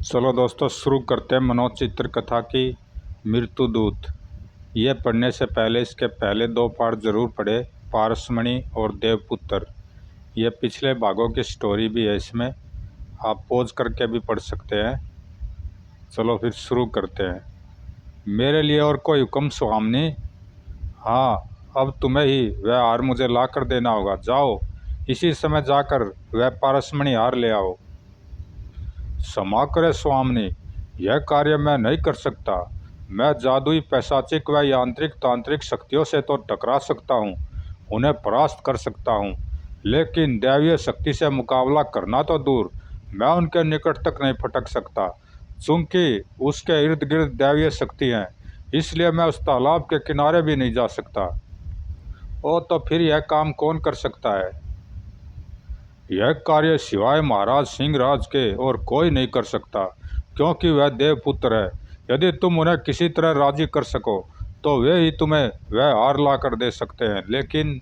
चलो दोस्तों, शुरू करते हैं मनोचित्र कथा की मृत्युदूत। ये पढ़ने से पहले इसके पहले दो पार्ट ज़रूर पढ़े, पारसमणि और देवपुत्र। ये पिछले भागों की स्टोरी भी है, इसमें आप पॉज करके भी पढ़ सकते हैं। चलो फिर शुरू करते हैं। मेरे लिए और कोई हुक्म स्वामिनी? हाँ, अब तुम्हें ही वह हार मुझे ला कर देना होगा। जाओ, इसी समय जाकर वह पारसमणि हार ले आओ। क्षमा करे स्वामिनी, यह कार्य मैं नहीं कर सकता। मैं जादुई, पैशाचिक व यांत्रिक तांत्रिक शक्तियों से तो टकरा सकता हूँ, उन्हें परास्त कर सकता हूँ, लेकिन दैवीय शक्ति से मुकाबला करना तो दूर, मैं उनके निकट तक नहीं फटक सकता। चूंकि उसके इर्द गिर्द दैवीय शक्ति हैं, इसलिए मैं उस तालाब के किनारे भी नहीं जा सकता। ओ, तो फिर यह काम कौन कर सकता है? यह कार्य सिवाय महाराज सिंहराज के और कोई नहीं कर सकता, क्योंकि वह देवपुत्र है। यदि तुम उन्हें किसी तरह राजी कर सको तो वे ही तुम्हें वह हार ला कर दे सकते हैं, लेकिन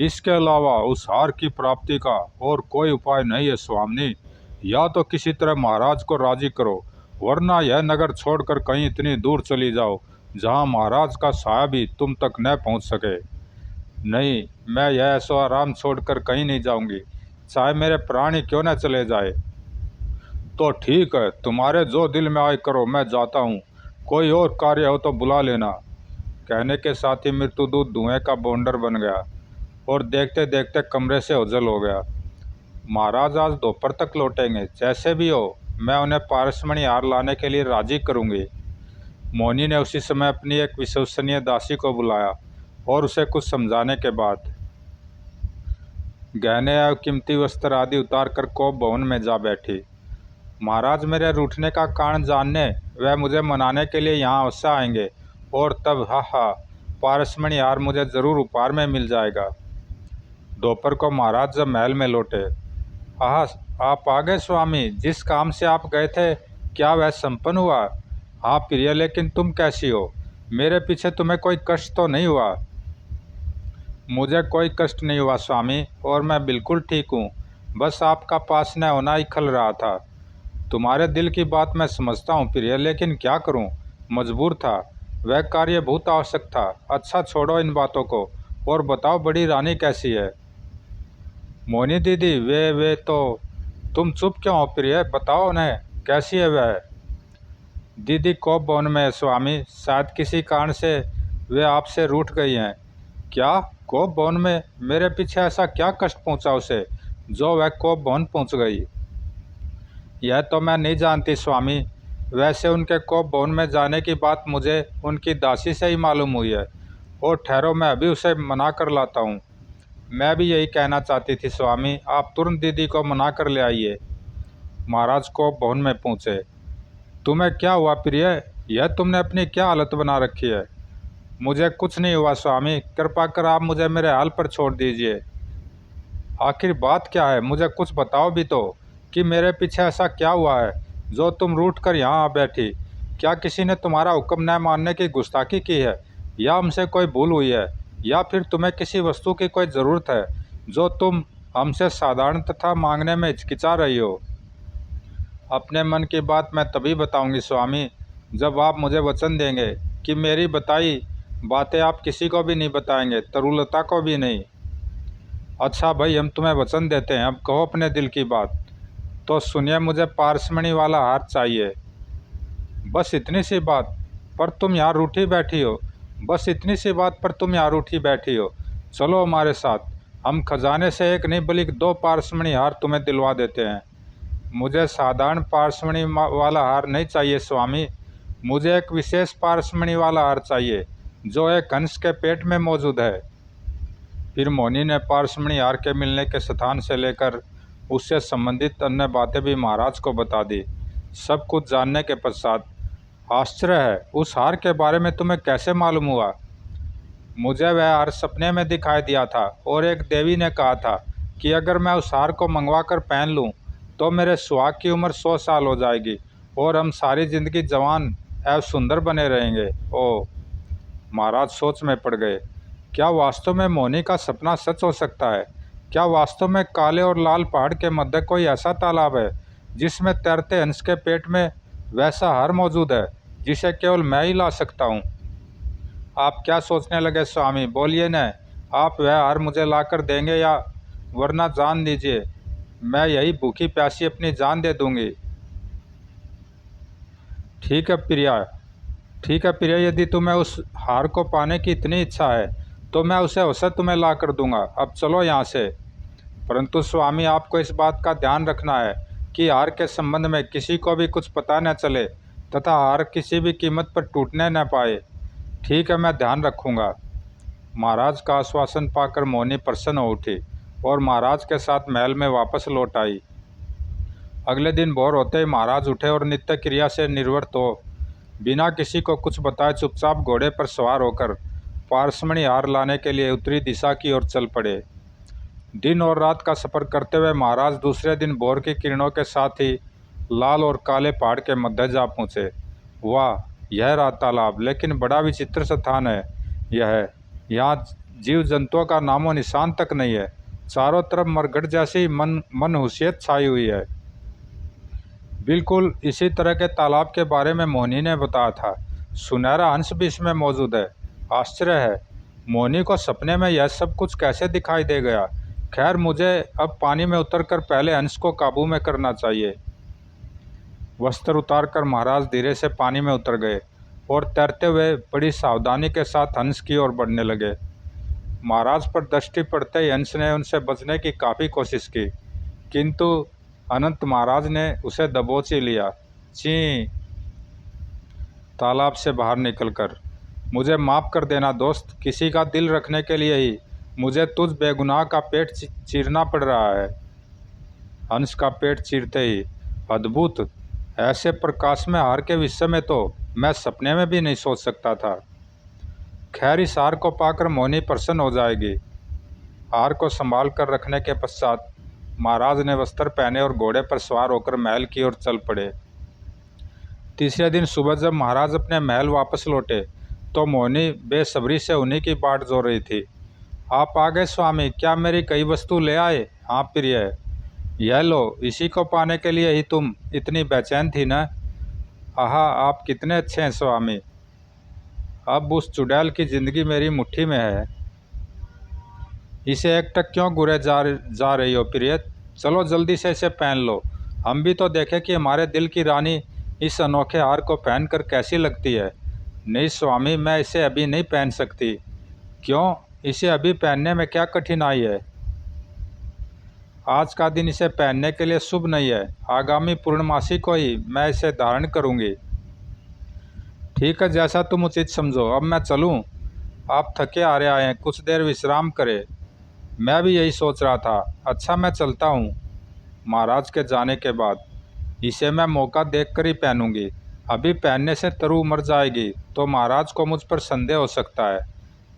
इसके अलावा उस हार की प्राप्ति का और कोई उपाय नहीं है स्वामिनी। या तो किसी तरह महाराज को राजी करो, वरना यह नगर छोड़कर कहीं इतनी दूर चली जाओ जहां महाराज का साया भी तुम तक न पहुंच सके। नहीं, मैं यह ऐसा आराम छोड़कर कहीं नहीं जाऊंगी, चाहे मेरे प्राण ही क्यों न चले जाए। तो ठीक है, तुम्हारे जो दिल में आए करो, मैं जाता हूँ। कोई और कार्य हो तो बुला लेना। कहने के साथ ही मृत्युदूत धुएं का बौंडर बन गया और देखते देखते कमरे से ओझल हो गया। महाराज आज दोपहर तक लौटेंगे, जैसे भी हो मैं उन्हें पारसमणि हार लाने के लिए राजी करूँगी। मोहिनी ने उसी समय अपनी एक विश्वसनीय दासी को बुलाया और उसे कुछ समझाने के बाद गहने एवं कीमती वस्त्र आदि उतार कर कोप भवन में जा बैठी। महाराज मेरे रूठने का कारण जानने वह मुझे मनाने के लिए यहाँ अवश्य आएंगे, और तब हा पारसमणि हार मुझे ज़रूर उपहार में मिल जाएगा। दोपहर को महाराज जब महल में लौटे, आप आ गए स्वामी। जिस काम से आप गए थे, क्या वह संपन्न हुआ? हाँ प्रिय, लेकिन तुम कैसी हो? मेरे पीछे तुम्हें कोई कष्ट तो नहीं हुआ? मुझे कोई कष्ट नहीं हुआ स्वामी, और मैं बिल्कुल ठीक हूँ। बस आपका पास न होना ही खल रहा था। तुम्हारे दिल की बात मैं समझता हूँ प्रिय, लेकिन क्या करूँ, मजबूर था। वह कार्य बहुत आवश्यक था। अच्छा, छोड़ो इन बातों को और बताओ, बड़ी रानी कैसी है? मोहिनी दीदी, वे तो। तुम चुप क्यों हो प्रिय? बताओ उन्हें, कैसी है वह? दीदी कोप भवन में है स्वामी। शायद किसी कारण से वे आपसे रूठ गई हैं। क्या? कोप भवन में? मेरे पीछे ऐसा क्या कष्ट पहुंचा उसे जो वह कोप भवन पहुंच गई? यह तो मैं नहीं जानती स्वामी। वैसे उनके कोप भवन में जाने की बात मुझे उनकी दासी से ही मालूम हुई है। और ठहरो, मैं अभी उसे मना कर लाता हूँ। मैं भी यही कहना चाहती थी स्वामी, आप तुरंत दीदी को मना कर ले आइए। महाराज कोप भवन में पहुँचे। तुम्हें क्या हुआ प्रिय? यह तुमने अपनी क्या हालत बना रखी है? मुझे कुछ नहीं हुआ स्वामी, कृपा कर आप मुझे मेरे हाल पर छोड़ दीजिए। आखिर बात क्या है, मुझे कुछ बताओ भी तो, कि मेरे पीछे ऐसा क्या हुआ है जो तुम रूठ कर यहाँ आ बैठी? क्या किसी ने तुम्हारा हुक्म न मानने की गुस्ताखी की है, या हमसे कोई भूल हुई है, या फिर तुम्हें किसी वस्तु की कोई ज़रूरत है जो तुम हमसे साधारण तथा मांगने में हिचकिचा रही हो? अपने मन की बात मैं तभी बताऊंगी स्वामी, जब आप मुझे वचन देंगे कि मेरी बताई बातें आप किसी को भी नहीं बताएंगे, तरुलता को भी नहीं। अच्छा भाई, हम तुम्हें वचन देते हैं, अब कहो अपने दिल की बात। तो सुनिए, मुझे पारसमणि वाला हार चाहिए। बस इतनी सी बात पर तुम यहाँ रूठी बैठी हो? बस इतनी सी बात पर तुम यहाँ रूठी बैठी हो? चलो हमारे साथ, हम खजाने से एक नहीं बल्कि दो पारसमणि हार तुम्हें दिलवा देते हैं। मुझे साधारण पारसमणि वाला हार नहीं चाहिए स्वामी, मुझे एक विशेष पारसमणि वाला हार चाहिए जो एक हंस के पेट में मौजूद है। फिर मोहिनी ने पारसमणि हार के मिलने के स्थान से लेकर उससे संबंधित अन्य बातें भी महाराज को बता दी। सब कुछ जानने के पश्चात, आश्चर्य है, उस हार के बारे में तुम्हें कैसे मालूम हुआ? मुझे वह हार सपने में दिखाई दिया था, और एक देवी ने कहा था कि अगर मैं उस हार को मंगवा कर पहन लूँ तो मेरे सुहाग की उम्र 100 साल हो जाएगी और हम सारी जिंदगी जवान एवं सुंदर बने रहेंगे। ओह! महाराज सोच में पड़ गए। क्या वास्तव में मोहिनी का सपना सच हो सकता है? क्या वास्तव में काले और लाल पहाड़ के मध्य कोई ऐसा तालाब है जिसमें तैरते हंस के पेट में वैसा हार मौजूद है जिसे केवल मैं ही ला सकता हूँ। आप क्या सोचने लगे स्वामी, बोलिए न, आप वह हार मुझे लाकर देंगे या वरना जान दीजिए, मैं यही भूखी प्यासी अपनी जान दे दूंगी। ठीक है प्रिया, ठीक है प्रिया, यदि तुम्हें उस हार को पाने की इतनी इच्छा है तो मैं उसे अवश्य तुम्हें ला कर दूंगा। अब चलो यहाँ से। परंतु स्वामी, आपको इस बात का ध्यान रखना है कि हार के संबंध में किसी को भी कुछ पता न चले तथा हार किसी भी कीमत पर टूटने न पाए। ठीक है, मैं ध्यान रखूंगा। महाराज का आश्वासन पाकर मोहिनी प्रसन्न हो उठी और महाराज के साथ महल में वापस लौट आई। अगले दिन भोर होते ही महाराज उठे और नित्य क्रिया से निवृत्त हो बिना किसी को कुछ बताए चुपचाप घोड़े पर सवार होकर पारसमणि हार लाने के लिए उत्तरी दिशा की ओर चल पड़े। दिन और रात का सफर करते हुए महाराज दूसरे दिन भोर की किरणों के साथ ही लाल और काले पहाड़ के मध्य जा पहुँचे। वाह, यह रहा तालाब, लेकिन बड़ा विचित्र स्थान है यह। यहाँ जीव जंतुओं का नामो निशान तक नहीं है। चारों तरफ मरघट जैसी मनहूसियत छाई हुई है। बिल्कुल इसी तरह के तालाब के बारे में मोहिनी ने बताया था। सुनहरा हंस भी इसमें मौजूद है। आश्चर्य है, मोहिनी को सपने में यह सब कुछ कैसे दिखाई दे गया। खैर, मुझे अब पानी में उतरकर पहले हंस को काबू में करना चाहिए। वस्त्र उतारकर महाराज धीरे से पानी में उतर गए और तैरते हुए बड़ी सावधानी के साथ हंस की ओर बढ़ने लगे। महाराज पर दृष्टि पड़ते ही हंस ने उनसे बचने की काफ़ी कोशिश की, किंतु अनंत महाराज ने उसे दबोच ही लिया। ची! तालाब से बाहर निकलकर, मुझे माफ़ कर देना दोस्त, किसी का दिल रखने के लिए ही मुझे तुझ बेगुनाह का पेट चीरना पड़ रहा है। हंस का पेट चीरते ही, अद्भुत, ऐसे प्रकाश में हार के विषय में तो मैं सपने में भी नहीं सोच सकता था। खैर, इस हार को पाकर मोहिनी प्रसन्न हो जाएगी। हार को संभाल कर रखने के पश्चात महाराज ने वस्त्र पहने और घोड़े पर सवार होकर महल की ओर चल पड़े। तीसरे दिन सुबह जब महाराज अपने महल वापस लौटे तो मोहिनी बेसब्री से उन्हीं की बाट जोह रही थी। आप आ गए स्वामी, क्या मेरी कई वस्तु ले आए? हाँ प्रिय, यह लो, इसी को पाने के लिए ही तुम इतनी बेचैन थी ना। आहा, आप कितने अच्छे हैं स्वामी। अब उस चुड़ैल की जिंदगी मेरी मुट्ठी में है। इसे एकटक क्यों घुरे जा रही हो प्रिय? चलो जल्दी से इसे पहन लो, हम भी तो देखें कि हमारे दिल की रानी इस अनोखे हार को पहनकर कैसी लगती है। नहीं स्वामी, मैं इसे अभी नहीं पहन सकती। क्यों? इसे अभी पहनने में क्या कठिनाई है? आज का दिन इसे पहनने के लिए शुभ नहीं है। आगामी पूर्णमासी को ही मैं इसे धारण करूंगी। ठीक है, जैसा तुम उचित समझो। अब मैं चलूं? आप थके हारे आए हैं, कुछ देर विश्राम करें। मैं भी यही सोच रहा था। अच्छा, मैं चलता हूँ। महाराज के जाने के बाद इसे मैं मौका देखकर ही पहनूंगी। अभी पहनने से तरु मर जाएगी तो महाराज को मुझ पर संदेह हो सकता है।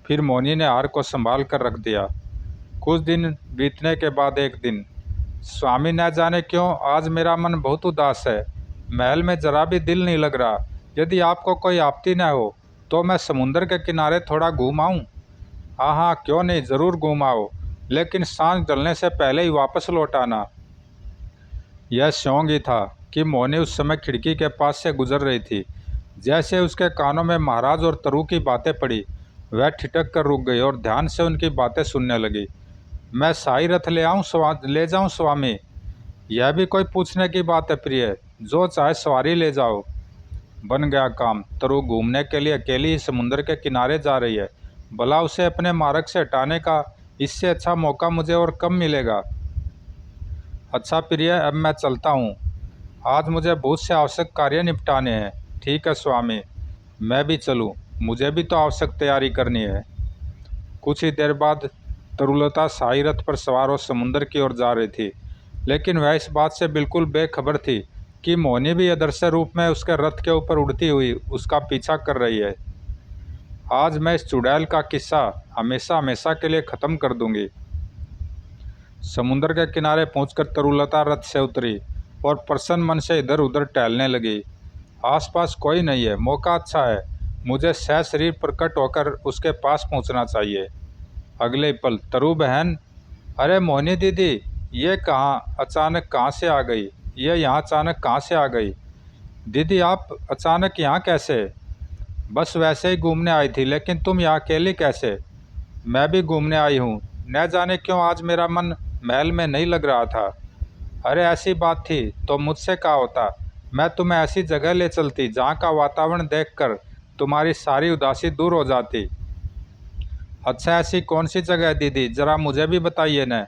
फिर मोहिनी ने हार को संभाल कर रख दिया। कुछ दिन बीतने के बाद एक दिन, स्वामी, न जाने क्यों आज मेरा मन बहुत उदास है। महल में जरा भी दिल नहीं लग रहा। यदि आपको कोई आपत्ति न हो तो मैं समुद्र के किनारे थोड़ा घूम आऊँ? हाँ हाँ, क्यों नहीं, ज़रूर घूम आओ, लेकिन सांझ ढलने से पहले ही वापस लौट आना। यह शौक ही था कि मोहिनी उस समय खिड़की के पास से गुजर रही थी। जैसे उसके कानों में महाराज और तरु की बातें पड़ी, वह ठिठक कर रुक गई और ध्यान से उनकी बातें सुनने लगी। मैं शाही रथ ले जाऊं स्वामी? यह भी कोई पूछने की बात है प्रिय, जो चाहे सवारी ले जाओ। बन गया काम। तरु घूमने के लिए अकेली ही समुद्र के किनारे जा रही है। भला उसे अपने मार्ग से हटाने का इससे अच्छा मौका मुझे और कब मिलेगा। अच्छा प्रिय, अब मैं चलता हूँ। आज मुझे बहुत से आवश्यक कार्य निपटाने हैं। ठीक है स्वामी, मैं भी चलूँ? मुझे भी तो आवश्यक तैयारी करनी है। कुछ ही देर बाद तरुलता शाही रथ पर सवार और समुद्र की ओर जा रही थी, लेकिन वह इस बात से बिल्कुल बेखबर थी कि मोहिनी भी अदृश्य रूप में उसके रथ के ऊपर उड़ती हुई उसका पीछा कर रही है। आज मैं इस चुड़ैल का किस्सा हमेशा हमेशा के लिए ख़त्म कर दूंगी। समुद्र के किनारे पहुंचकर तरुलता रथ से उतरी और प्रसन्न मन से इधर उधर टहलने लगी। आसपास कोई नहीं है, मौका अच्छा है। मुझे सशरीर प्रकट होकर उसके पास पहुंचना चाहिए। अगले पल, तरु बहन, अरे मोहिनी दीदी, ये कहाँ अचानक कहाँ से आ गई? ये यहाँ अचानक कहाँ से आ गई? दीदी आप अचानक यहाँ कैसे? बस वैसे ही घूमने आई थी, लेकिन तुम यहाँ अकेली कैसे? मैं भी घूमने आई हूँ। न जाने क्यों आज मेरा मन महल में नहीं लग रहा था। अरे ऐसी बात थी तो मुझसे कहा होता, मैं तुम्हें ऐसी जगह ले चलती जहाँ का वातावरण देखकर तुम्हारी सारी उदासी दूर हो जाती। अच्छा ऐसी कौन सी जगह है दीदी, ज़रा मुझे भी बताइए न।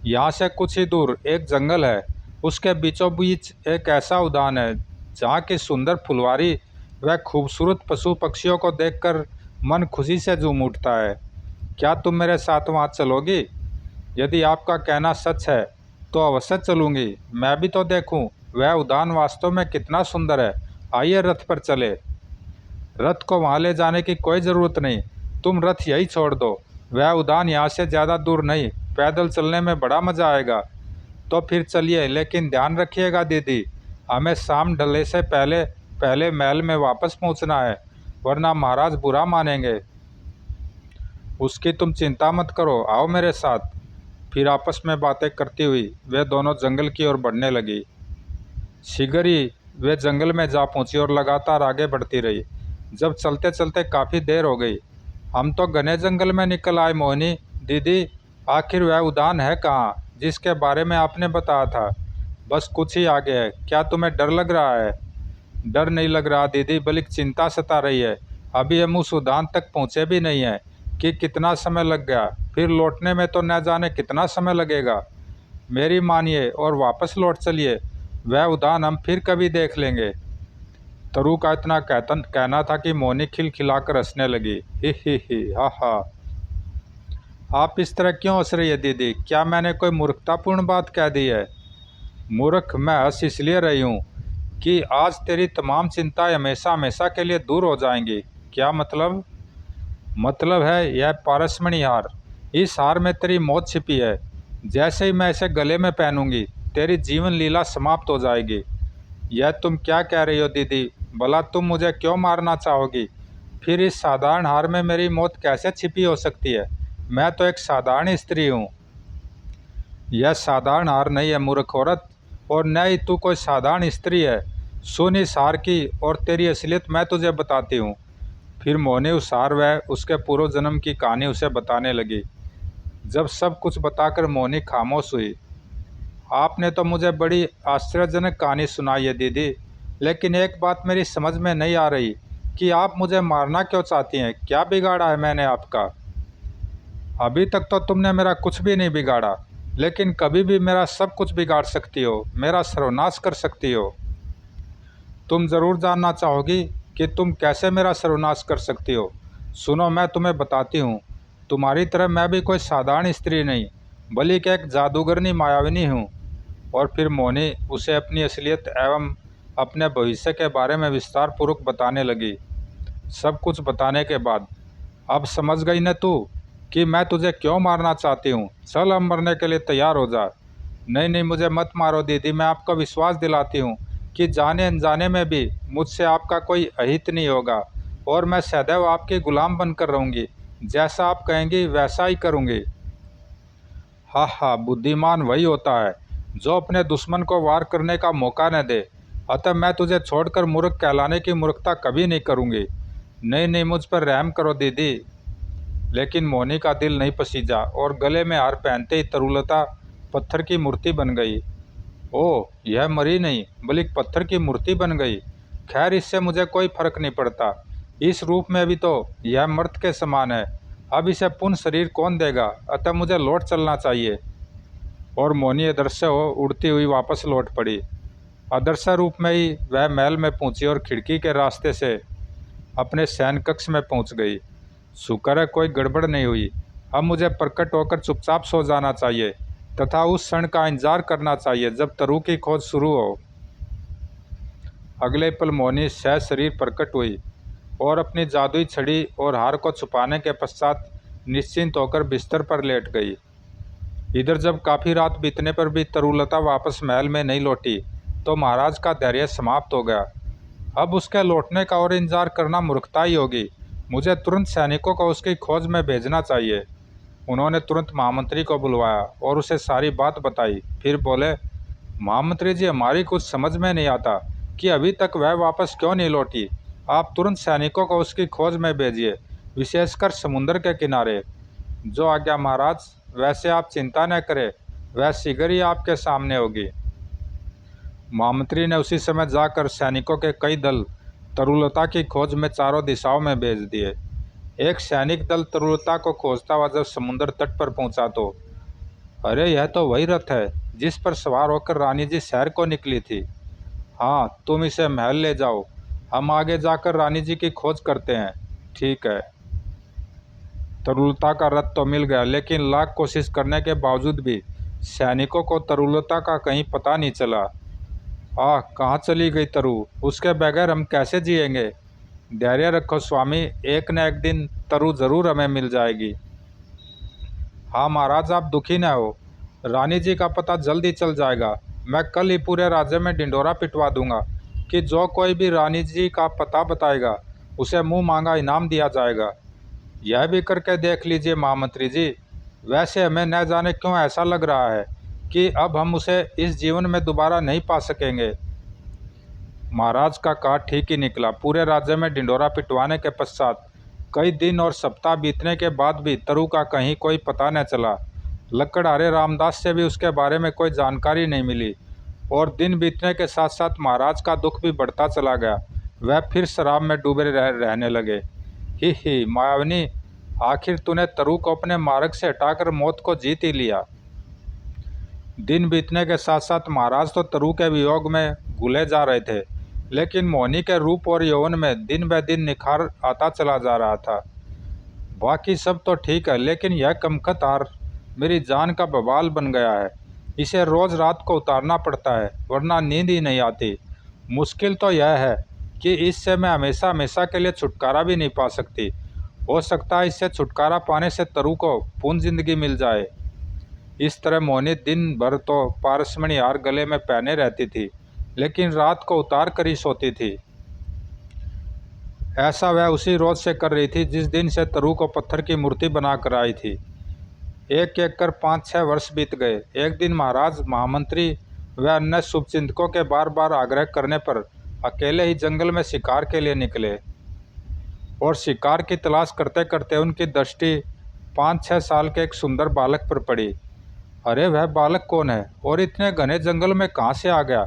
यहाँ से कुछ ही दूर एक जंगल है, उसके बीचों बीच एक ऐसा उद्यान है जहाँ की सुंदर फुलवारी व खूबसूरत पशु पक्षियों को देखकर मन खुशी से झूम उठता है। क्या तुम मेरे साथ वहाँ चलोगी? यदि आपका कहना सच है तो अवश्य चलूँगी। मैं भी तो देखूँ वह उद्यान वास्तव में कितना सुंदर है। आइए रथ पर चले। रथ को वहाँ ले जाने की कोई ज़रूरत नहीं, तुम रथ यही छोड़ दो। वह उद्यान यहाँ से ज़्यादा दूर नहीं, पैदल चलने में बड़ा मज़ा आएगा। तो फिर चलिए, लेकिन ध्यान रखिएगा दीदी, हमें शाम ढलने से पहले पहले महल में वापस पहुँचना है, वरना महाराज बुरा मानेंगे। उसकी तुम चिंता मत करो, आओ मेरे साथ। फिर आपस में बातें करती हुई वे दोनों जंगल की ओर बढ़ने लगी। शीघ्र ही वे जंगल में जा पहुंची और लगातार आगे बढ़ती रही। जब चलते चलते काफ़ी देर हो गई, हम तो घने जंगल में निकल आए। मोहिनी दीदी, आखिर वह उद्यान है कहाँ जिसके बारे में आपने बताया था? बस कुछ ही आगे है। क्या तुम्हें डर लग रहा है? डर नहीं लग रहा दीदी, बल्कि चिंता सता रही है। अभी हम उस उद्यान तक पहुँचे भी नहीं हैं कि कितना समय लग गया, फिर लौटने में तो न जाने कितना समय लगेगा। मेरी मानिए और वापस लौट चलिए, वह उद्यान हम फिर कभी देख लेंगे। तरु का इतना कहना था कि मोहिनी खिलखिलाकर हंसने लगी। ही हा हा। आप इस तरह क्यों हंस रही है दीदी? क्या मैंने कोई मूर्खतापूर्ण बात कह दी है? मूर्ख मैं हंस इसलिए रही हूँ कि आज तेरी तमाम चिंताएं हमेशा हमेशा के लिए दूर हो जाएंगी। क्या मतलब? मतलब है यह पारसमणि हार। इस हार में तेरी मौत छिपी है। जैसे ही मैं इसे गले में पहनूंगी, तेरी जीवन लीला समाप्त हो जाएगी। यह तुम क्या कह रही हो दीदी? भला तुम मुझे क्यों मारना चाहोगी? फिर इस साधारण हार में मेरी मौत कैसे छिपी हो सकती है? मैं तो एक साधारण स्त्री हूँ। यह साधारण हार नहीं है मूर्ख औरत, और न ही तू कोई साधारण स्त्री है। सुन इस हार की और तेरी असलियत मैं तुझे बताती हूँ। फिर मोहिनी उस हार व उसके पूर्व जन्म की कहानी उसे बताने लगी। जब सब कुछ बताकर मोहिनी खामोश हुई। आपने तो मुझे बड़ी आश्चर्यजनक कहानी सुनाई है दीदी, लेकिन एक बात मेरी समझ में नहीं आ रही कि आप मुझे मारना क्यों चाहती हैं? क्या बिगाड़ा है मैंने आपका? अभी तक तो तुमने मेरा कुछ भी नहीं बिगाड़ा, लेकिन कभी भी मेरा सब कुछ बिगाड़ सकती हो, मेरा सर्वनाश कर सकती हो। तुम ज़रूर जानना चाहोगी कि तुम कैसे मेरा सर्वनाश कर सकती हो। सुनो, मैं तुम्हें बताती हूँ। तुम्हारी तरह मैं भी कोई साधारण स्त्री नहीं, बल्कि एक जादूगरनी मायाविनी हूँ। और फिर मोहिनी उसे अपनी असलियत एवं अपने भविष्य के बारे में विस्तार पूर्वक बताने लगी। सब कुछ बताने के बाद, अब समझ गई न तू कि मैं तुझे क्यों मारना चाहती हूँ? चल अब मरने के लिए तैयार हो जा। नहीं नहीं, मुझे मत मारो दीदी, मैं आपको विश्वास दिलाती हूँ कि जाने अनजाने में भी मुझसे आपका कोई अहित नहीं होगा, और मैं सदैव आपकी गुलाम बनकर रहूँगी। जैसा आप कहेंगी वैसा ही करूँगी। हाँ हाँ, बुद्धिमान वही होता है जो अपने दुश्मन को वार करने का मौका न दे। अतः मैं तुझे छोड़कर मूर्ख कहलाने की मूर्खता कभी नहीं करूँगी। नहीं नहीं, मुझ पर रहम करो दीदी। लेकिन मोहिनी का दिल नहीं पसीजा और गले में हार पहनते ही तरुलता पत्थर की मूर्ति बन गई। ओह, यह मरी नहीं बल्कि पत्थर की मूर्ति बन गई। खैर, इससे मुझे कोई फर्क नहीं पड़ता। इस रूप में भी तो यह मर्द के समान है। अब इसे पुनः शरीर कौन देगा? अतः मुझे लौट चलना चाहिए। और मोहिनी अदृश्य हो उड़ती हुई वापस लौट पड़ी। अदृश्य रूप में ही वह महल में पहुंची और खिड़की के रास्ते से अपने शयन कक्ष में पहुंच गई। शुक्र है कोई गड़बड़ नहीं हुई। अब मुझे प्रकट होकर चुपचाप सो जाना चाहिए तथा उस क्षण का इंतजार करना चाहिए जब तरु की खोज शुरू हो। अगले पल मोहिनी सहज शरीर प्रकट हुई और अपनी जादुई छड़ी और हार को छुपाने के पश्चात निश्चिंत होकर बिस्तर पर लेट गई। इधर जब काफ़ी रात बीतने पर भी तरुलता वापस महल में नहीं लौटी तो महाराज का धैर्य समाप्त हो गया। अब उसके लौटने का और इंतजार करना मूर्खता ही होगी। मुझे तुरंत सैनिकों को उसकी खोज में भेजना चाहिए। उन्होंने तुरंत महामंत्री को बुलवाया और उसे सारी बात बताई। फिर बोले, महामंत्री जी, हमारी कुछ समझ में नहीं आता कि अभी तक वह वापस क्यों नहीं लौटी। आप तुरंत सैनिकों को उसकी खोज में भेजिए, विशेषकर समुद्र के किनारे। जो आज्ञा महाराज। वैसे आप चिंता न करें, वह शीघ्र ही आपके सामने होगी। महामंत्री ने उसी समय जाकर सैनिकों के कई दल तरुलता की खोज में चारों दिशाओं में भेज दिए। एक सैनिक दल तरुलता को खोजता हुआ जब समुद्र तट पर पहुंचा तो, अरे यह तो वही रथ है जिस पर सवार होकर रानी जी शहर को निकली थी। हाँ, तुम इसे महल ले जाओ, हम आगे जाकर रानी जी की खोज करते हैं। ठीक है। तरुलता का रथ तो मिल गया, लेकिन लाख कोशिश करने के बावजूद भी सैनिकों को तरुलता का कहीं पता नहीं चला। कहाँ चली गई तरु? उसके बगैर हम कैसे जिएंगे? धैर्य रखो स्वामी, एक न एक दिन तरु जरूर हमें मिल जाएगी। हाँ महाराज, आप दुखी न हो, रानी जी का पता जल्दी चल जाएगा। मैं कल ही पूरे राज्य में ढिंढोरा पिटवा दूंगा कि जो कोई भी रानी जी का पता बताएगा उसे मुंह मांगा इनाम दिया जाएगा। यह भी करके देख लीजिए महामंत्री जी। वैसे हमें न जाने क्यों ऐसा लग रहा है कि अब हम उसे इस जीवन में दोबारा नहीं पा सकेंगे। महाराज का कहा ठीक ही निकला। पूरे राज्य में ढिंढोरा पिटवाने के पश्चात कई दिन और सप्ताह बीतने के बाद भी तरु का कहीं कोई पता न चला। लकड़हारे रामदास से भी उसके बारे में कोई जानकारी नहीं मिली और दिन बीतने के साथ साथ महाराज का दुख भी बढ़ता चला गया। वह फिर शराब में डूबे रहने लगे। ही मायावनी, आखिर तूने तरु को अपने मार्ग से हटाकर मौत को जीत ही लिया। दिन बीतने के साथ साथ महाराज तो तरु के वियोग में घुले जा रहे थे, लेकिन मोहिनी के रूप और यौवन में दिन ब दिन निखार आता चला जा रहा था। बाकी सब तो ठीक है, लेकिन यह कमकत हार मेरी जान का बवाल बन गया है। इसे रोज़ रात को उतारना पड़ता है, वरना नींद ही नहीं आती। मुश्किल तो यह है कि इससे मैं हमेशा हमेशा के लिए छुटकारा भी नहीं पा सकती। हो सकता है इससे छुटकारा पाने से तरु को पूर्ण जिंदगी मिल जाए। इस तरह मोहिनी दिन भर तो पारसमणि हार गले में पहने रहती थी, लेकिन रात को उतार कर ही सोती थी। ऐसा वह उसी रोज से कर रही थी जिस दिन से तरु को पत्थर की मूर्ति बनाकर आई थी। एक एक कर 5-6 वर्ष बीत गए। एक दिन महाराज, महामंत्री व अन्य शुभचिंतकों के बार बार आग्रह करने पर अकेले ही जंगल में शिकार के लिए निकले और शिकार की तलाश करते करते उनकी दृष्टि 5-6 साल के एक सुंदर बालक पर पड़ी। अरे वह बालक कौन है और इतने घने जंगल में कहाँ से आ गया?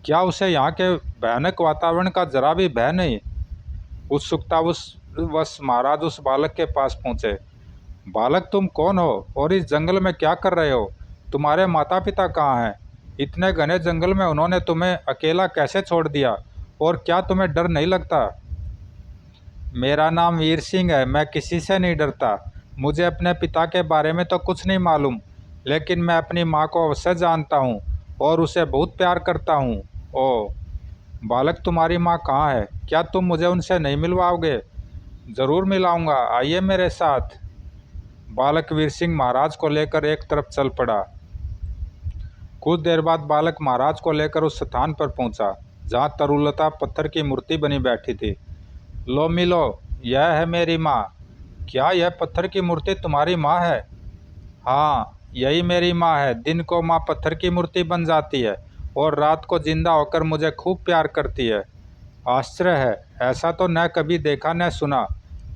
क्या उसे यहाँ के भयानक वातावरण का जरा भी भय नहीं? उत्सुकतावश महाराज उस बालक के पास पहुँचे। बालक, तुम कौन हो और इस जंगल में क्या कर रहे हो? तुम्हारे माता पिता कहाँ हैं? इतने घने जंगल में उन्होंने तुम्हें अकेला कैसे छोड़ दिया और क्या तुम्हें डर नहीं लगता? मेरा नाम वीर सिंह है, मैं किसी से नहीं डरता। मुझे अपने पिता के बारे में तो कुछ नहीं मालूम, लेकिन मैं अपनी माँ को अवश्य जानता हूँ और उसे बहुत प्यार करता हूँ। ओह बालक, तुम्हारी माँ कहाँ है? क्या तुम मुझे उनसे नहीं मिलवाओगे? ज़रूर मिलाऊंगा, आइए मेरे साथ। बालक वीर सिंह महाराज को लेकर एक तरफ चल पड़ा। कुछ देर बाद बालक महाराज को लेकर उस स्थान पर पहुंचा जहां तरुलता पत्थर की मूर्ति बनी बैठी थी। लो मिलो, यह है मेरी माँ। क्या यह पत्थर की मूर्ति तुम्हारी माँ है? हाँ, यही मेरी माँ है। दिन को माँ पत्थर की मूर्ति बन जाती है और रात को जिंदा होकर मुझे खूब प्यार करती है। आश्चर्य है, ऐसा तो न कभी देखा न सुना।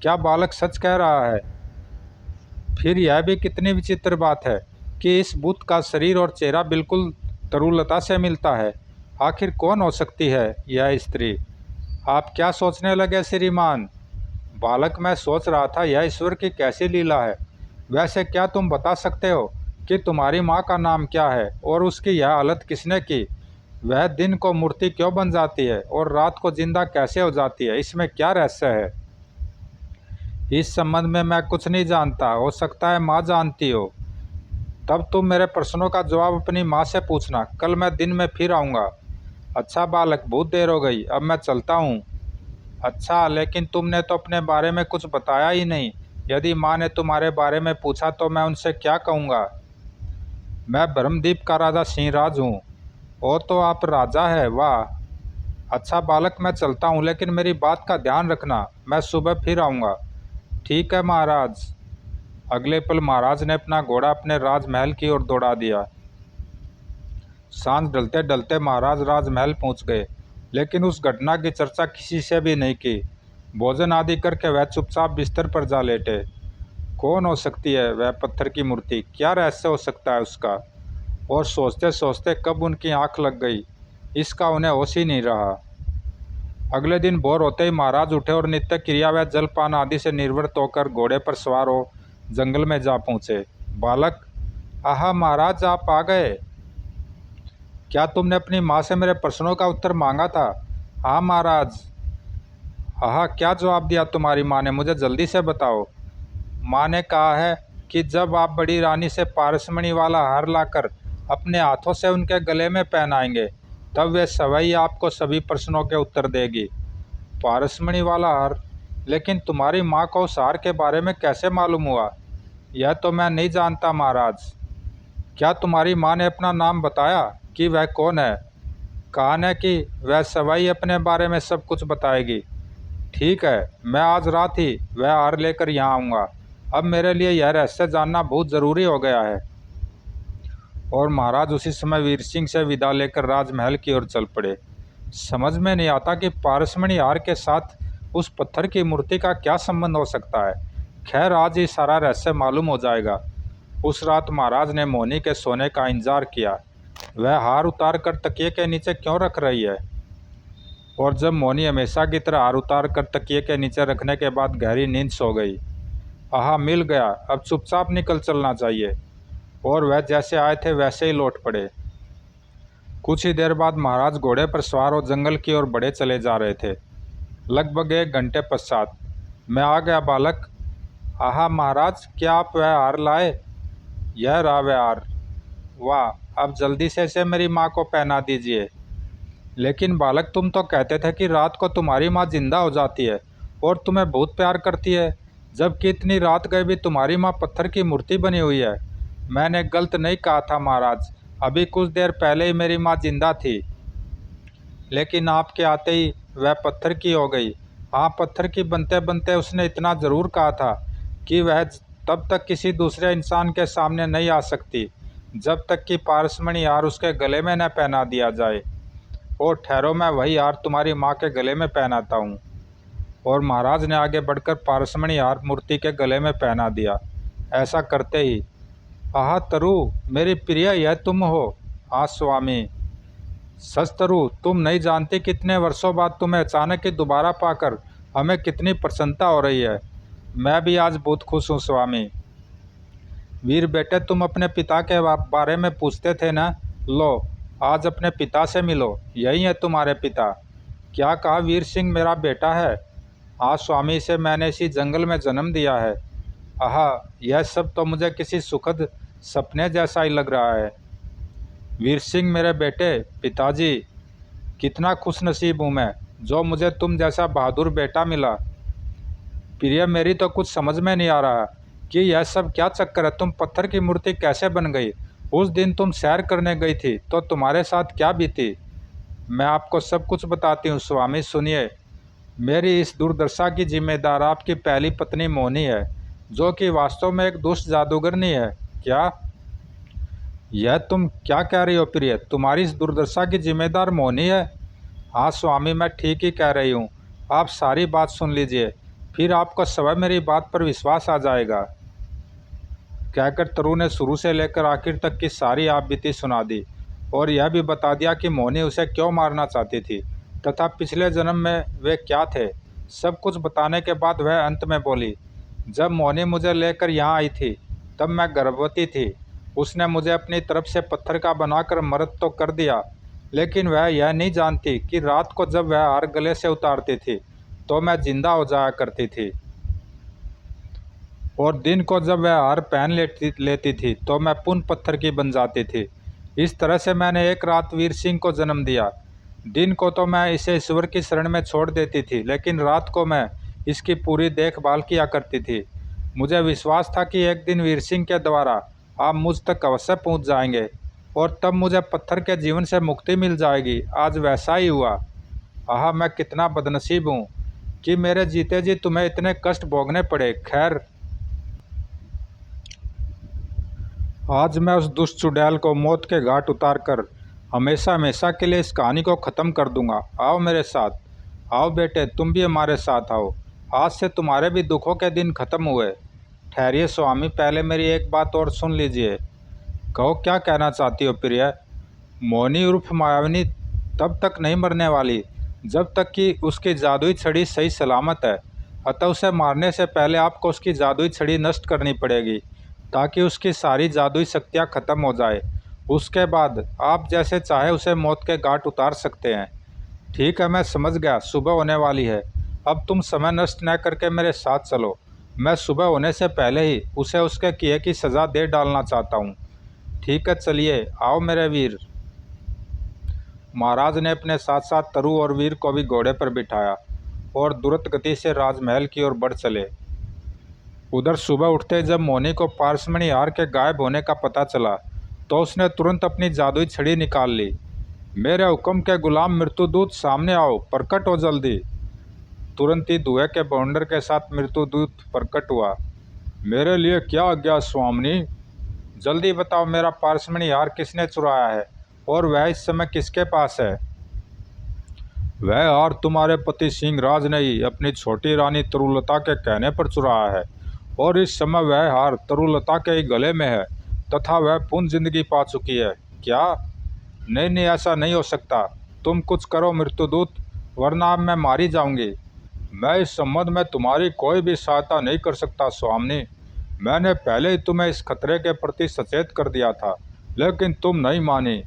क्या बालक सच कह रहा है? फिर यह भी कितनी विचित्र बात है कि इस बुत का शरीर और चेहरा बिल्कुल तरुलता से मिलता है। आखिर कौन हो सकती है यह स्त्री? आप क्या सोचने लगे श्रीमान? बालक, मैं सोच रहा था यह ईश्वर की कैसी लीला है। वैसे क्या तुम बता सकते हो कि तुम्हारी माँ का नाम क्या है और उसकी यह हालत किसने की? वह दिन को मूर्ति क्यों बन जाती है और रात को जिंदा कैसे हो जाती है? इसमें क्या रहस्य है? इस संबंध में मैं कुछ नहीं जानता, हो सकता है माँ जानती हो। तब तुम मेरे प्रश्नों का जवाब अपनी माँ से पूछना। कल मैं दिन में फिर आऊँगा। अच्छा बालक, बहुत देर हो गई, अब मैं चलता हूँ। अच्छा, लेकिन तुमने तो अपने बारे में कुछ बताया ही नहीं। यदि माँ ने तुम्हारे बारे में पूछा तो मैं उनसे क्या कहूँगा? मैं ब्रह्मदीप का राजा सिंहराज हूँ। ओ, तो आप राजा है, वाह। अच्छा बालक, मैं चलता हूँ, लेकिन मेरी बात का ध्यान रखना। मैं सुबह फिर आऊँगा। ठीक है महाराज। अगले पल महाराज ने अपना घोड़ा अपने राजमहल की ओर दौड़ा दिया। सांझ ढलते ढलते महाराज राजमहल पहुंच गए, लेकिन उस घटना की चर्चा किसी से भी नहीं की। भोजन आदि करके वह चुपचाप बिस्तर पर जा लेटे। कौन हो सकती है वह पत्थर की मूर्ति? क्या रहस्य हो सकता है उसका? और सोचते सोचते कब उनकी आंख लग गई, इसका उन्हें होश ही नहीं रहा। अगले दिन भोर होते ही महाराज उठे और नित्य क्रिया व जलपान आदि से निर्वृत होकर घोड़े पर सवार हो जंगल में जा पहुंचे। बालक, आहा महाराज, आप आ गए। क्या तुमने अपनी माँ से मेरे प्रश्नों का उत्तर मांगा था? हाँ महाराज। आहा, क्या जवाब दिया तुम्हारी माँ ने? मुझे जल्दी से बताओ। माँ ने कहा है कि जब आप बड़ी रानी से पारसमणि वाला हार लाकर अपने हाथों से उनके गले में पहनाएंगे, तब वे सवई आपको सभी प्रश्नों के उत्तर देगी। पारसमणि वाला हार? लेकिन तुम्हारी माँ को उस हार के बारे में कैसे मालूम हुआ? यह तो मैं नहीं जानता महाराज। क्या तुम्हारी माँ ने अपना नाम बताया कि वह कौन है? कहा न कि वह सवई अपने बारे में सब कुछ बताएगी। ठीक है, मैं आज रात ही वह हार लेकर यहाँ आऊँगा। अब मेरे लिए यह रहस्य जानना बहुत ज़रूरी हो गया है। और महाराज उसी समय वीर सिंह से विदा लेकर राजमहल की ओर चल पड़े। समझ में नहीं आता कि पारसमणि हार के साथ उस पत्थर की मूर्ति का क्या संबंध हो सकता है। खैर, आज ही सारा रहस्य मालूम हो जाएगा। उस रात महाराज ने मोहनी के सोने का इंतजार किया। वह हार उतार कर तकिए के नीचे क्यों रख रही है? और जब मोहनी हमेशा की तरह हार उतार कर तकिए के नीचे रखने के बाद गहरी नींद सो गई। आहा, मिल गया, अब चुपचाप निकल चलना चाहिए। और वह जैसे आए थे वैसे ही लौट पड़े। कुछ ही देर बाद महाराज घोड़े पर सवार हो जंगल की ओर बढ़े चले जा रहे थे। लगभग 1 घंटे पश्चात, मैं आ गया बालक। आहा महाराज, क्या आप वह हार लाए? यह रहा वह हार। वाह, अब जल्दी से इसे मेरी माँ को पहना दीजिए। लेकिन बालक, तुम तो कहते थे कि रात को तुम्हारी माँ जिंदा हो जाती है और तुम्हें बहुत प्यार करती है, जबकि इतनी रात गए भी तुम्हारी माँ पत्थर की मूर्ति बनी हुई है। मैंने गलत नहीं कहा था महाराज। अभी कुछ देर पहले ही मेरी माँ जिंदा थी, लेकिन आपके आते ही वह पत्थर की हो गई। हाँ, पत्थर की बनते बनते उसने इतना ज़रूर कहा था कि वह तब तक किसी दूसरे इंसान के सामने नहीं आ सकती जब तक कि पारसमणि हार उसके गले में न पहना दिया जाए। और ठहरो, मैं वही हार तुम्हारी माँ के गले में पहनाता हूँ। और महाराज ने आगे बढ़कर पारसमणि हार मूर्ति के गले में पहना दिया। ऐसा करते ही, आहा तरु, मेरी प्रिय, यह तुम हो? हाँ स्वामी। सच तरु, तुम नहीं जानती कितने वर्षों बाद तुम्हें अचानक ही दोबारा पाकर हमें कितनी प्रसन्नता हो रही है। मैं भी आज बहुत खुश हूँ स्वामी। वीर बेटे, तुम अपने पिता के बारे में पूछते थे ना? लो, आज अपने पिता से मिलो। यही है तुम्हारे पिता। क्या कहा वीर सिंह मेरा बेटा है? हाँ स्वामी, से मैंने इसी जंगल में जन्म दिया है। आहा, यह सब तो मुझे किसी सुखद सपने जैसा ही लग रहा है। वीर सिंह मेरे बेटे, पिताजी, कितना खुशनसीब हूँ मैं जो मुझे तुम जैसा बहादुर बेटा मिला। प्रिय, मेरी तो कुछ समझ में नहीं आ रहा कि यह सब क्या चक्कर है। तुम पत्थर की मूर्ति कैसे बन गई? उस दिन तुम सैर करने गई थी तो तुम्हारे साथ क्या बीती? मैं आपको सब कुछ बताती हूँ स्वामी, सुनिए। मेरी इस दुर्दशा की जिम्मेदार आपकी पहली पत्नी मोहनी है, जो कि वास्तव में एक दुष्ट जादूगरनी है। क्या? यह तुम क्या कह रही हो प्रिय? तुम्हारी इस दुर्दशा की जिम्मेदार मोहनी है? हाँ स्वामी, मैं ठीक ही कह रही हूँ। आप सारी बात सुन लीजिए, फिर आपको स्वयं मेरी बात पर विश्वास आ जाएगा। कहकर तरु ने शुरू से लेकर आखिर तक की सारी आपबीती सुना दी और यह भी बता दिया कि मोहनी उसे क्यों मारना चाहती थी तथा पिछले जन्म में वे क्या थे। सब कुछ बताने के बाद वह अंत में बोली, जब मोहनी मुझे लेकर यहाँ आई थी तब मैं गर्भवती थी। उसने मुझे अपनी तरफ से पत्थर का बनाकर मर्द तो कर दिया, लेकिन वह यह नहीं जानती कि रात को जब वह हार गले से उतारती थी तो मैं जिंदा हो जाया करती थी, और दिन को जब वह हार पहन लेती थी तो मैं पुनः पत्थर की बन जाती थी। इस तरह से मैंने एक रात वीर सिंह को जन्म दिया। दिन को तो मैं इसे ईश्वर की शरण में छोड़ देती थी, लेकिन रात को मैं इसकी पूरी देखभाल किया करती थी। मुझे विश्वास था कि एक दिन वीर सिंह के द्वारा आप मुझ तक अवश्य पहुंच जाएंगे और तब मुझे पत्थर के जीवन से मुक्ति मिल जाएगी। आज वैसा ही हुआ। आहा, मैं कितना बदनसीब हूँ कि मेरे जीते जी तुम्हें इतने कष्ट भोगने पड़े। खैर, आज मैं उस दुष्ट चुड़ैल को मौत के घाट उतार कर हमेशा हमेशा के लिए इस कहानी को ख़त्म कर दूंगा। आओ मेरे साथ, आओ बेटे, तुम भी हमारे साथ आओ। आज से तुम्हारे भी दुखों के दिन खत्म हुए। ठहरिए स्वामी, पहले मेरी एक बात और सुन लीजिए। कहो, क्या कहना चाहती हो प्रिय? मोहिनी उर्फ मायाविनी तब तक नहीं मरने वाली जब तक कि उसकी जादुई छड़ी सही सलामत है। अतः उसे मारने से पहले आपको उसकी जादुई छड़ी नष्ट करनी पड़ेगी ताकि उसकी सारी जादुई शक्तियाँ खत्म हो जाए। उसके बाद आप जैसे चाहे उसे मौत के घाट उतार सकते हैं। ठीक है, मैं समझ गया। सुबह होने वाली है, अब तुम समय नष्ट न करके मेरे साथ चलो। मैं सुबह होने से पहले ही उसे उसके किए की सज़ा दे डालना चाहता हूँ। ठीक है, चलिए, आओ मेरे वीर। महाराज ने अपने साथ साथ तरु और वीर को भी घोड़े पर बिठाया और द्रुत गति से राजमहल की ओर बढ़ चले। उधर सुबह उठते जब मोहिनी को पारसमणि हार के गायब होने का पता चला तो उसने तुरंत अपनी जादुई छड़ी निकाल ली। मेरे हुक्म के गुलाम मृत्युदूत, सामने आओ, प्रकट हो जल्दी। तुरंत ही धुएं के बवंडर के साथ मृत्युदूत प्रकट हुआ। मेरे लिए क्या आज्ञा स्वामिनी? जल्दी बताओ, मेरा पारसमणि हार किसने चुराया है और वह इस समय किसके पास है? वह हार तुम्हारे पति सिंहराज ने ही अपनी छोटी रानी तरुलता के कहने पर चुराया है और इस समय वह हार तरुलता के ही गले में है तथा वह पुनः जिंदगी पा चुकी है। क्या? नहीं नहीं, ऐसा नहीं हो सकता। तुम कुछ करो मृत्युदूत, वरना अब मैं मारी जाऊंगी। मैं इस संबंध में तुम्हारी कोई भी सहायता नहीं कर सकता स्वामिनी। मैंने पहले ही तुम्हें इस खतरे के प्रति सचेत कर दिया था, लेकिन तुम नहीं मानी।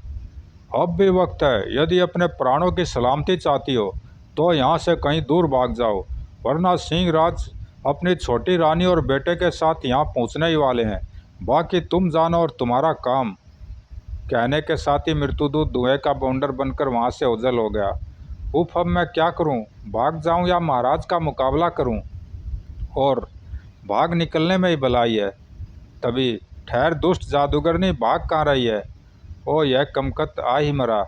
अब भी वक्त है। यदि अपने प्राणों की सलामती चाहती हो तो यहाँ से कहीं दूर भाग जाओ, वरना सिंहराज अपनी छोटी रानी और बेटे के साथ यहाँ पहुँचने ही वाले हैं। बाकी तुम जानो और तुम्हारा काम। कहने के साथ ही मृत्युदूत धुएं का बवंडर बनकर वहाँ से ओझल हो गया। उफ, अब मैं क्या करूँ? भाग जाऊँ या महाराज का मुकाबला करूँ? और भाग निकलने में ही भलाई है। तभी, ठहर दुष्ट जादूगरनी, भाग कहाँ रही है? ओ यह कमकत आ ही मरा।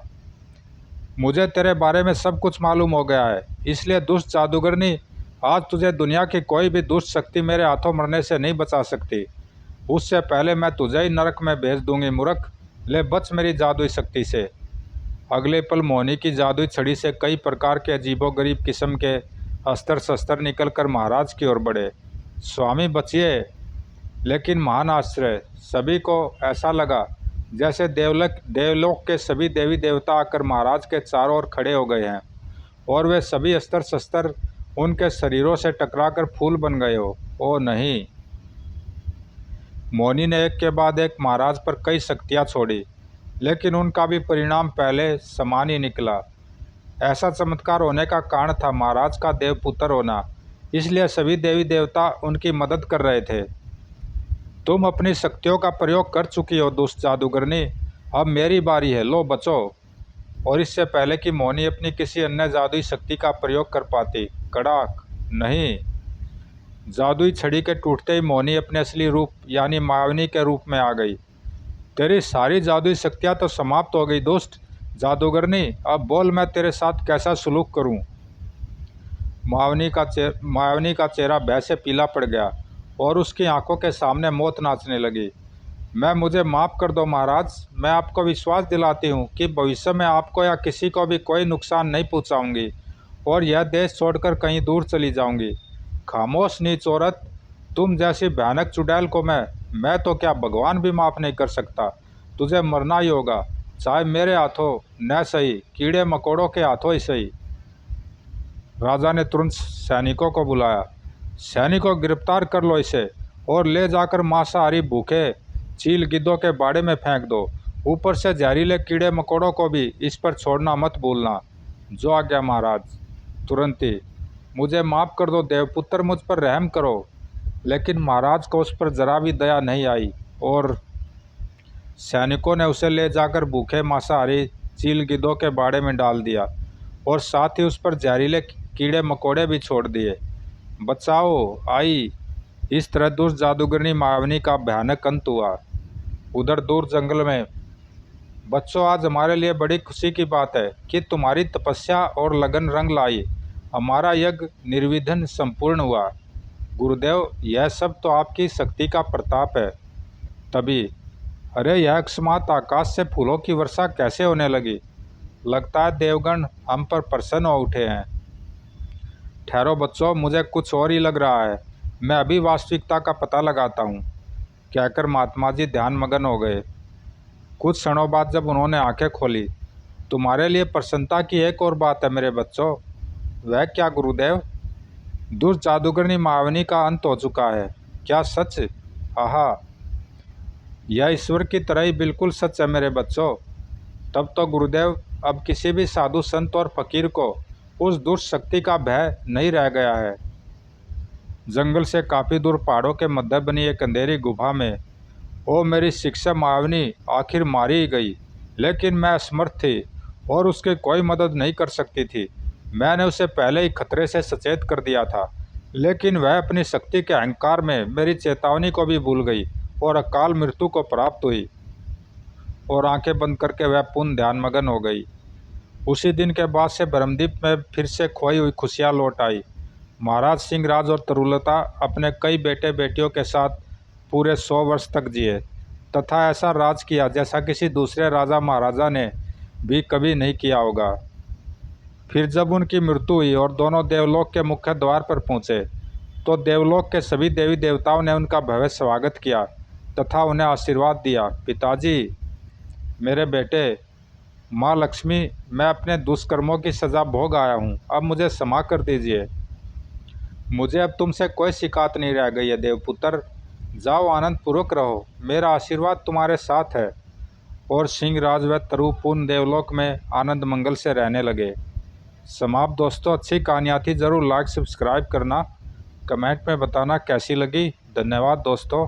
मुझे तेरे बारे में सब कुछ मालूम हो गया है, इसलिए दुष्ट जादूगरनी, आज तुझे दुनिया की कोई भी दुष्ट शक्ति मेरे हाथों मरने से नहीं बचा सकती। उससे पहले मैं तुझे ही नरक में भेज दूंगी मूर्ख। ले बच मेरी जादुई शक्ति से। अगले पल मोहिनी की जादुई छड़ी से कई प्रकार के अजीबोगरीब किस्म के अस्त्र शस्त्र निकलकर महाराज की ओर बढ़े। स्वामी बचिए। लेकिन महान आश्चर्य, सभी को ऐसा लगा जैसे देवलोक के सभी देवी देवता आकर महाराज के चारों ओर खड़े हो गए हैं और वे सभी अस्त्र शस्त्र उनके शरीरों से टकराकर फूल बन गए हो। ओ नहीं! मोहिनी ने एक के बाद एक महाराज पर कई शक्तियाँ छोड़ी, लेकिन उनका भी परिणाम पहले समान ही निकला। ऐसा चमत्कार होने का कारण था महाराज का देवपुत्र होना, इसलिए सभी देवी देवता उनकी मदद कर रहे थे। तुम अपनी शक्तियों का प्रयोग कर चुकी हो दुष्ट जादूगरनी, अब मेरी बारी है, लो बचो। और इससे पहले कि मोहिनी अपनी किसी अन्य जादुई शक्ति का प्रयोग कर पाती, कड़ाक, नहीं! जादुई छड़ी के टूटते ही मोहिनी अपने असली रूप यानी मायाविनी के रूप में आ गई। तेरी सारी जादुई शक्तियाँ तो समाप्त हो गई दुष्ट जादूगरनी, अब बोल मैं तेरे साथ कैसा सलूक करूं? मायाविनी का चेहरा भय से पीला पड़ गया और उसकी आंखों के सामने मौत नाचने लगी। मुझे माफ़ कर दो महाराज, मैं आपको विश्वास दिलाती हूँ कि भविष्य में आपको या किसी को भी कोई नुकसान नहीं पहुँचाऊँगी और यह देश छोड़कर कहीं दूर चली जाऊँगी। खामोश नीच औरत, तुम जैसी भयानक चुड़ैल को मैं तो क्या भगवान भी माफ़ नहीं कर सकता। तुझे मरना ही होगा, चाहे मेरे हाथों न सही, कीड़े मकोड़ों के हाथों ही सही। राजा ने तुरंत सैनिकों को बुलाया। सैनिकों, गिरफ्तार कर लो इसे और ले जाकर मांसाहारी भूखे चील गिद्धों के बाड़े में फेंक दो। ऊपर से जहरीले कीड़े मकोड़ों को भी इस पर छोड़ना मत भूलना। जो आज्ञा महाराज। तुरंत ही, मुझे माफ़ कर दो देवपुत्र, मुझ पर रहम करो। लेकिन महाराज को उस पर जरा भी दया नहीं आई और सैनिकों ने उसे ले जाकर भूखे मांसाहारी चील गिद्धों के बाड़े में डाल दिया और साथ ही उस पर जहरीले कीड़े मकोड़े भी छोड़ दिए। बचाओ आई! इस तरह दुष्ट जादूगरनी मायाविनी का भयानक अंत हुआ। उधर दूर जंगल में, बच्चों, आज हमारे लिए बड़ी खुशी की बात है कि तुम्हारी तपस्या और लगन रंग लाई। हमारा यज्ञ निर्विघ्न संपूर्ण हुआ। गुरुदेव, यह सब तो आपकी शक्ति का प्रताप है। तभी अरे यह अकस्मात आकाश से फूलों की वर्षा कैसे होने लगी? लगता है देवगण हम पर प्रसन्न हो उठे हैं। ठहरो बच्चों, मुझे कुछ और ही लग रहा है। मैं अभी वास्तविकता का पता लगाता हूँ, कहकर महात्मा जी ध्यान मगन हो गए। कुछ क्षणों बाद जब उन्होंने आंखें खोली, तुम्हारे लिए प्रसन्नता की एक और बात है मेरे बच्चों। वह क्या गुरुदेव? दुष्ट जादूगरनी मावनी का अंत हो चुका है। क्या सच? आहा, यह ईश्वर की तरह ही बिल्कुल सच है मेरे बच्चों। तब तो गुरुदेव अब किसी भी साधु संत और फकीर को उस दुष्ट शक्ति का भय नहीं रह गया है। जंगल से काफ़ी दूर पहाड़ों के मध्य बनी एक अंधेरी गुफा में ओ मेरी शिक्षा मावनी आखिर मारी ही गई। लेकिन मैं असमर्थ थी और उसकी कोई मदद नहीं कर सकती थी। मैंने उसे पहले ही खतरे से सचेत कर दिया था, लेकिन वह अपनी शक्ति के अहंकार में मेरी चेतावनी को भी भूल गई और अकाल मृत्यु को प्राप्त हुई। और आंखें बंद करके वह पुनः ध्यान मगन हो गई। उसी दिन के बाद से ब्रह्मदीप में फिर से खोई हुई खुशियाँ लौट आई। महाराज सिंहराज और तरुलता अपने कई बेटे बेटियों के साथ पूरे 100 वर्ष तक जिए तथा ऐसा राज किया जैसा किसी दूसरे राजा महाराजा ने भी कभी नहीं किया होगा। फिर जब उनकी मृत्यु हुई और दोनों देवलोक के मुख्य द्वार पर पहुँचे तो देवलोक के सभी देवी देवताओं ने उनका भव्य स्वागत किया तथा उन्हें आशीर्वाद दिया। पिताजी, मेरे बेटे, माँ लक्ष्मी, मैं अपने दुष्कर्मों की सज़ा भोग आया हूँ, अब मुझे क्षमा कर दीजिए। मुझे अब तुमसे कोई शिकायत नहीं रह गई है देवपुत्र। जाओ आनंद पूर्वक रहो, मेरा आशीर्वाद तुम्हारे साथ है। और सिंहराज व तरु पूर्ण देवलोक में आनंद मंगल से रहने लगे। समाप्त दोस्तों। अच्छी कहानियाँ थी, ज़रूर लाइक सब्सक्राइब करना, कमेंट में बताना कैसी लगी। धन्यवाद दोस्तों।